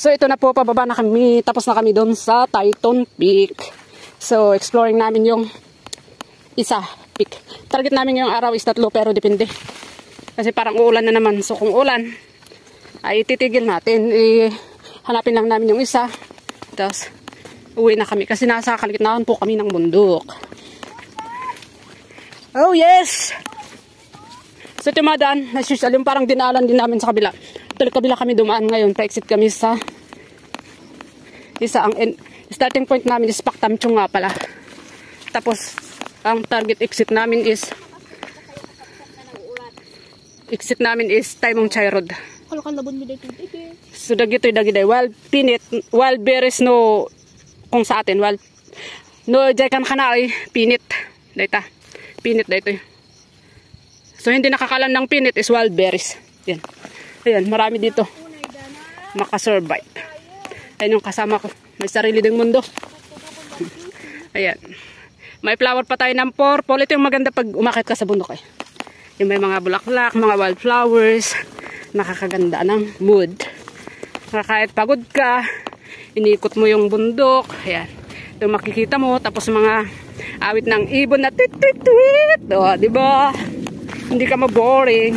So ito na po, pababa na kami. Tapos na kami doon sa Titan Peak. So exploring namin yung isa peak. Target namin yung araw is 3 pero depende. Kasi parang uulan na naman. So kung ulan, ay titigil natin. Hanapin lang namin yung isa. Tapos uwi na kami. Kasi nasa kaligitnaan po kami ng bundok. Oh yes! So ito yung madaan. As usual, yung parang dinalan din namin sa kabila. Tuloy kabila kami dumaan ngayon. Pa-exit kami sa isa. Ang starting point namin is Paktamchong nga pala. Tapos ang target exit namin is Taimong Chai Road. So dagito'y dagiday. Wild berries no kung sa atin. No jaykan kana ay pinit. Dayta. Pinit daytoy. So, hindi nakakalan ng pinit is wild berries. Yan. Ayan, marami dito. Makasurvive. Ayan yung kasama ko. May sarili ding mundo. Ayan. May flower pa tayo ng purple. Ito yung maganda pag umakit ka sa bundok eh. Yung may mga bulaklak, mga wildflowers. Nakakaganda ng mood. Kahit pagod ka, inikot mo yung bundok. Ayan. Ito yung makikita mo. Tapos mga awit ng ibon na tit-tit-twit. O, diba? Hindi ka maboring.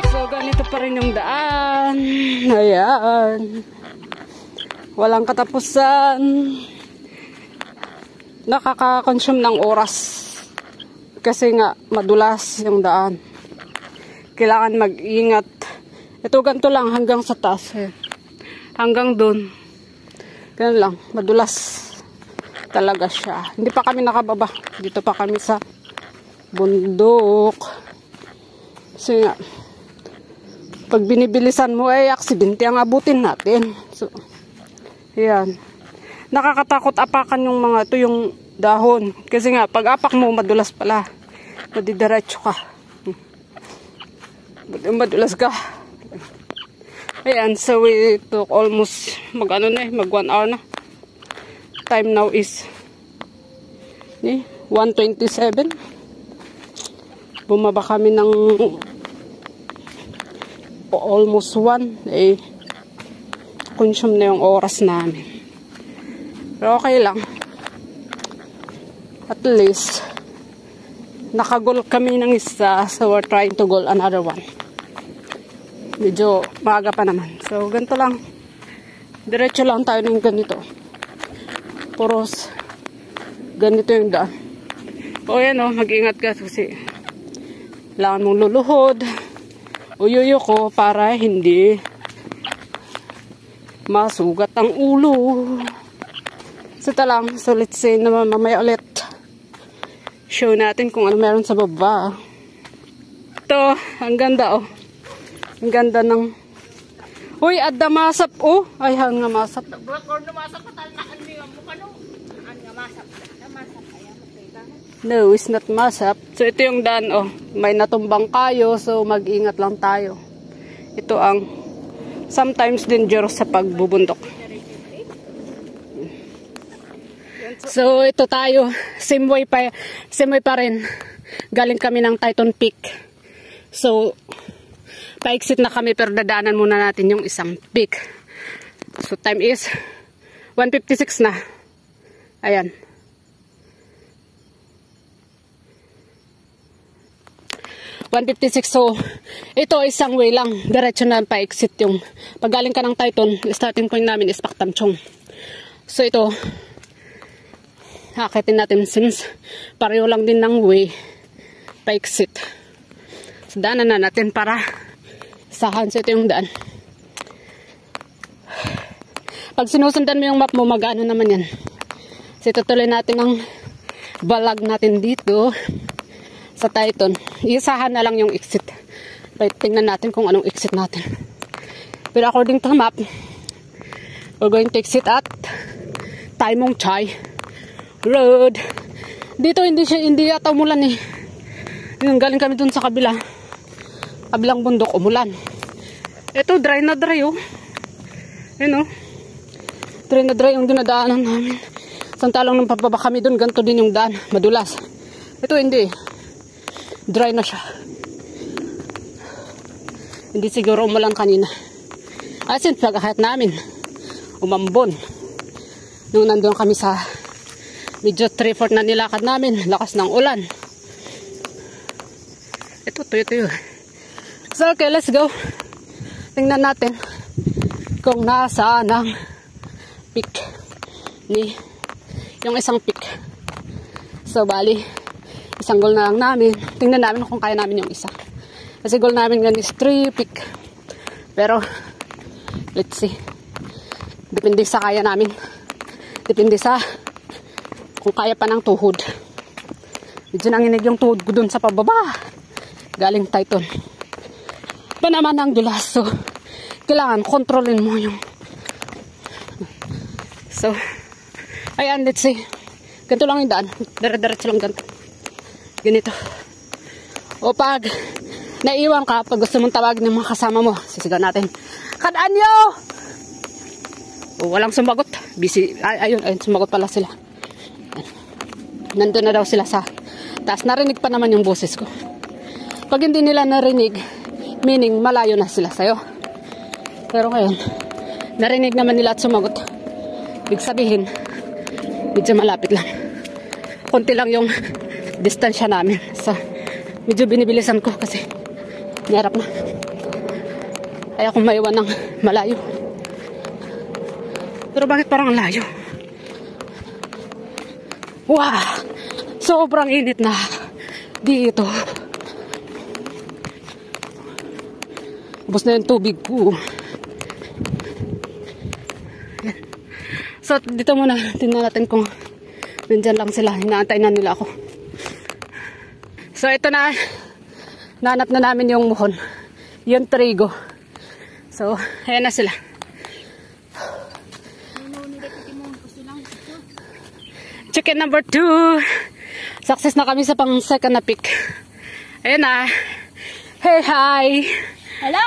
So, ganito pa rin yung daan. Ayan. Walang katapusan. Nakaka-consume ng oras. Kasi nga, madulas yung daan. Kailangan mag-ingat. Ito ganito lang hanggang sa taas. Eh. Hanggang doon. Ganun lang. Madulas talaga siya. Hindi pa kami nakababa. Dito pa kami sa bundok. Kasi nga, pag binibilisan mo ay aksidente ang abutin natin. So, ayan. Nakakatakot apakan yung mga ito yung dahon. Kasi nga, pag apak mo, madulas pala. Madidiretso ka. Madulas ka. Ayan, so we took almost mag 1 hour na. Time now is 1:27. Bumaba kami ng almost 1. Consume na yung oras namin. Pero okay lang. At least nakagol kami ng isa, so we're trying to goal another one. Medyo maaga pa naman. So, ganito lang. Diretso lang tayo ng ganito. Puros ganito yung daan. O yan o, mag-ingat ka kasi kailangan mong luluhod. Uyuyo ko para hindi masugat ang ulo. So, ito lang. So, let's say na mamaya ulit. Show natin kung ano meron sa baba. Ito, ang ganda oh. Ang ganda ng... Uy, adda masap oh. Ay, hang nga masap. No, it's not masap. So, ito yung daan oh. May natumbang kayo, so mag-ingat lang tayo. Ito ang sometimes dangerous sa pagbubundok. So, ito tayo. Same way pa rin. Galing kami ng Titan Peak. So, pa-exit na kami pero dadaanan muna natin yung isang peak. So, time is 1:56 na. Ayan. So, ito isang way lang. Diretso na pa-exit yung pag galing ka ng Titan, starting point namin is Paktamchong. So, ito akitin natin since pareho lang din ng way pa-exit. So, daanan na natin para sahan. So, ito yung daan. Pag sinusundan mo yung map mo, mag-ano naman yan. So, tutuloy natin ang balag natin dito sa Titan. Isahan na lang yung exit. Tingnan natin kung anong exit natin. Pero according to the map, we're going to exit at Taimong Chai Road. Dito hindi yata umulan eh. Yung galing kami dun sa kabilang bundok, umulan. Ito dry na dry oh. Ayun oh. Dry na dry yung dinadaanan namin. Samantalang nung pababa kami doon, ganito din yung daan. Madulas. Ito hindi. Dry na siya. Hindi siguro umulan kanina. As in, pagkakat namin. Umambon. Nung nandun kami sa medyo 3/4 na nilakad namin. Lakas ng ulan. Ito, tuyo-tuyo. So, okay, let's go. Tingnan natin kung nasaan ang peak ni yung isang peak. So, bali, isang goal na lang namin. Tingnan namin kung kaya namin yung isa. Kasi goal namin ngayon is 3 peak. Pero, let's see. Depende sa kaya namin. Depende sa kung kaya pa ng tuhod. Medyo nanginig yung tuhod ko dun sa pababa. Galing Titan. Pa naman ang dulas. So, kailangan kontrolin mo yung so, ayan, let's see. Ganito lang yung daan. Dire-diretso lang ganito. Ganito. O pag naiwan ka, pag gusto mong tawagin ng mga kasama mo, sisigaw natin, "Kadaan nyo!" O, walang sumagot. Busy. Ayun, sumagot pala sila. Nandun na daw sila sa taas. Narinig pa naman yung boses ko. Pag hindi nila narinig, meaning malayo na sila sa'yo. Pero ngayon, narinig naman nila at sumagot. Ibig sabihin, medyo malapit lang. Konti lang yung distansya namin. So, medyo binibilisan ko kasi narap na. Kaya kung maiwan ng malayo. Pero bakit parang layo? Wow! Sobrang init na dito. Ubos na yung tubig ko. So, dito muna. Tingnan natin kung nandyan lang sila. Hinaantay na nila ako. So, ito na. Nanap na namin yung muhon. Yung trigo. So, ayan na sila. Chicken number 2. Success na kami sa pang second na pick. Ayan na. Hey, hi! Hello!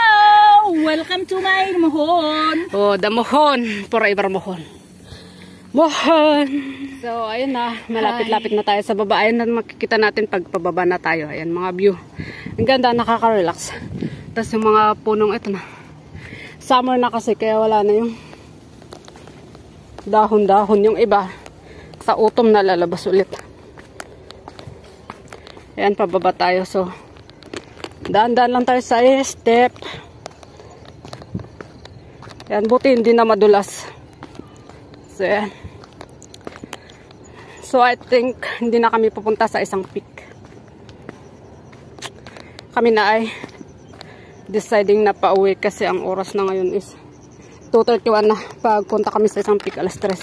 Welcome to my mohon. Oh, the mohon. Forever mohon. Mohon. So, ayun na. Malapit-lapit na tayo sa baba. Ayun na makikita natin pag pababa na tayo. Ayan, mga view. Ang ganda, nakaka-relax. Tapos yung mga punong ito na. Summer na kasi, kaya wala na yung dahon-dahon. Yung iba, sa autumn na lalabas ulit. Ayan, pababa tayo. So, daan-daan lang tayo sa step. Ayan, buti hindi na madulas. So, ayan. So, I think hindi na kami pupunta sa isang peak. Kami na ay deciding na pauwi kasi ang oras na ngayon is 2:31 na. Pagpunta kami sa isang peak, alas 3.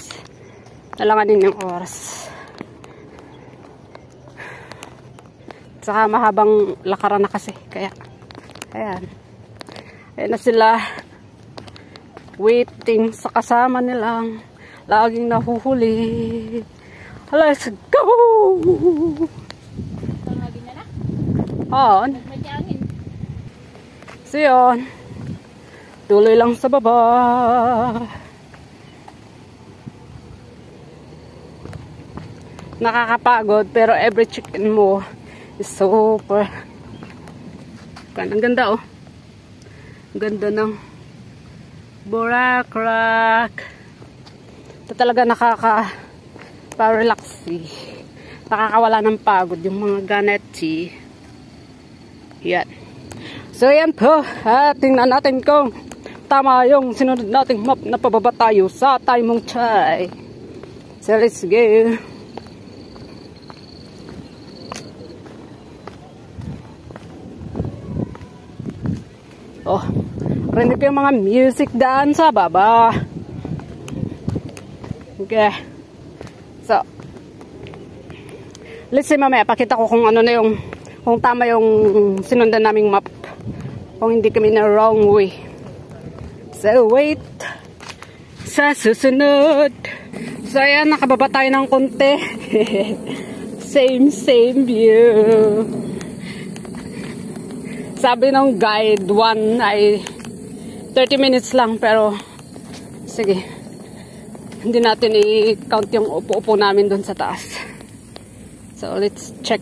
Nalanganin yung oras. Saka mahabang lakaran na kasi. Kaya, ayan. Ayan na sila. Waiting sa kasama nilang laging nahuhuli. Let's go! On. So yun. Tuloy lang sa baba. Nakakapagod pero every chicken mo is super. Ang ganda oh. Ang ganda ng Boracay. Ito talaga nakaka-relax eh. Nakakawala ng pagod yung mga ganetsi. Yan. So yan po. Tingnan natin kung tama yung sinunod nating map na pababa tayo sa Taimong Chai. So let's go. Oh, rinig ko yung mga music daan sa baba. Okay. So, let's see mamaya, pakita ko kung ano na yung, kung tama yung sinundan naming map. Kung hindi kami na wrong way. So, wait. Sa susunod. So, ayan, nakababa tayo ng konti. Same view. Sabi ng guide 1 ay 30 minutes lang, pero sige, hindi natin i-count yung upo-upo namin doon sa taas. So, let's check.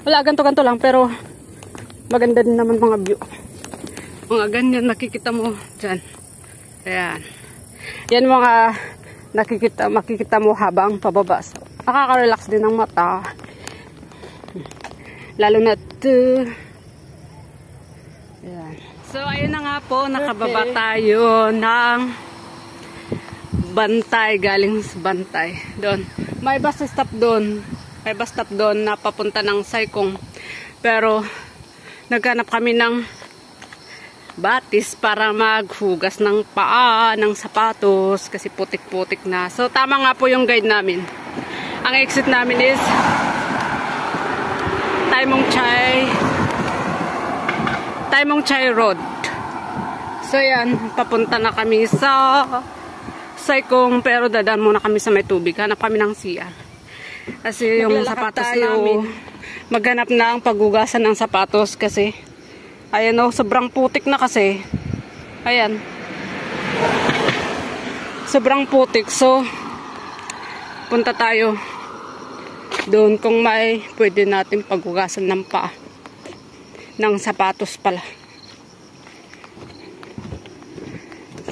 Wala, ganto-ganto lang, pero maganda din naman mga view. Mga ganyan, nakikita mo dyan. Ayan. Yan mga makikita mo habang pababa. So, nakaka-relax din ng mata. Lalo na ito. Ayan. So, ayun na nga po, nakababa tayo ng Bantay, galing sa Bantay. Doon. May bus stop doon. May bus stop doon na papunta ng Saikong. Pero, naghanap kami ng batis para maghugas ng paa, ng sapatos, kasi putik-putik na. So, tama nga po yung guide namin. Ang exit namin is Taimong Chai Road. So yan, papunta na kami sa Saikong, pero dadaan muna kami sa may tubig. Hanap kami ng CR. Kasi yung sapatos namin, maghanap na ang paghugasan ng sapatos kasi ayan o, sobrang putik na kasi. Ayan. Sobrang putik. So, punta tayo doon kung may pwede natin paghugasan ng paa. Ng sapatos pala.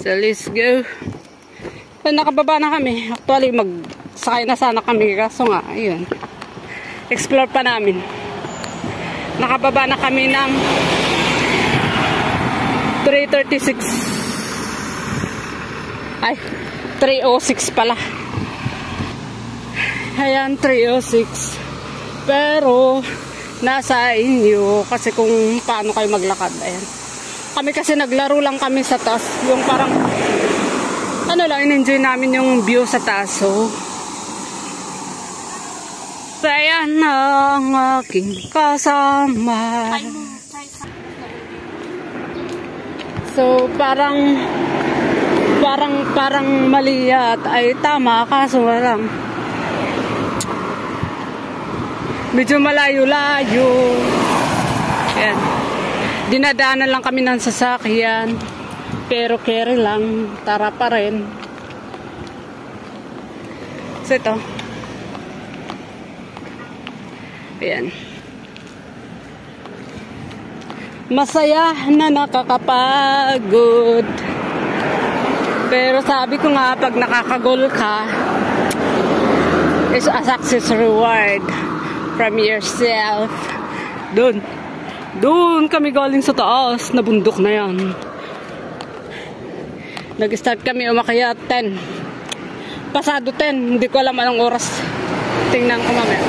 So, let's go. So, nakababa na kami. Actually, magsakay na sana kami. Kaso nga, ayun. Explore pa namin. Nakababa na kami ng 3:36. Ay, 3:06 pala. Ayan, 3:06. Pero, nasa inyo kasi kung paano kayo maglakad. Ayan. Kami kasi naglaro lang kami sa taas. Yung parang, ano lang, in-enjoy namin yung view sa taas. So, ayan ang aking kasama. So, parang mali at ay tama, kaso lang medyo malayo-layo. Ayan. Dinadaanan lang kami ng sasakyan. Pero carry lang. Tara pa rin. So ito. Ayan. Masaya na nakakapagod. Pero sabi ko nga, pag nakakagol ka, is a success reward from yourself. Doon kami galing sa taas na bundok na yan. Nag-start kami umakyat 10. Pasado 10. Hindi ko alam anong oras. Tingnan ko mamaya.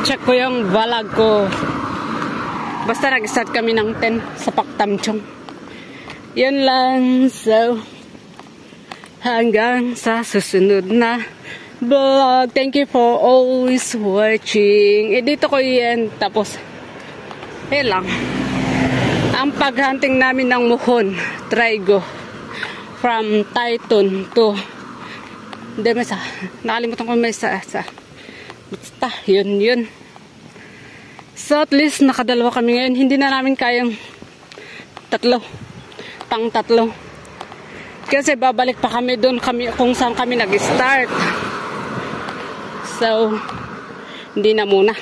Check ko yung vlog ko. Basta nag-start kami ng 10 sa Paktamchong. Yan lang. So, hanggang sa susunod na vlog. Thank you for always watching. Dito ko yan. Tapos, lang. Ang paghunting namin ng muhon, trigo, from Taiton to, hindi may sa, nakalimutan ko may sa, basta, yun. So, at least, nakadalawa kami ngayon. Hindi na namin kayang pang tatlo. Kasi babalik pa kami doon kung saan kami nag-start. So, hindi na muna.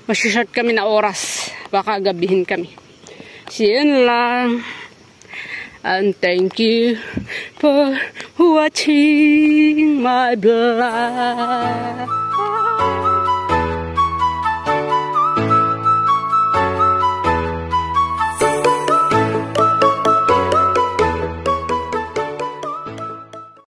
Masyashort kami na oras. Baka gabihin kami. So, yun lang. And thank you for watching my vlog.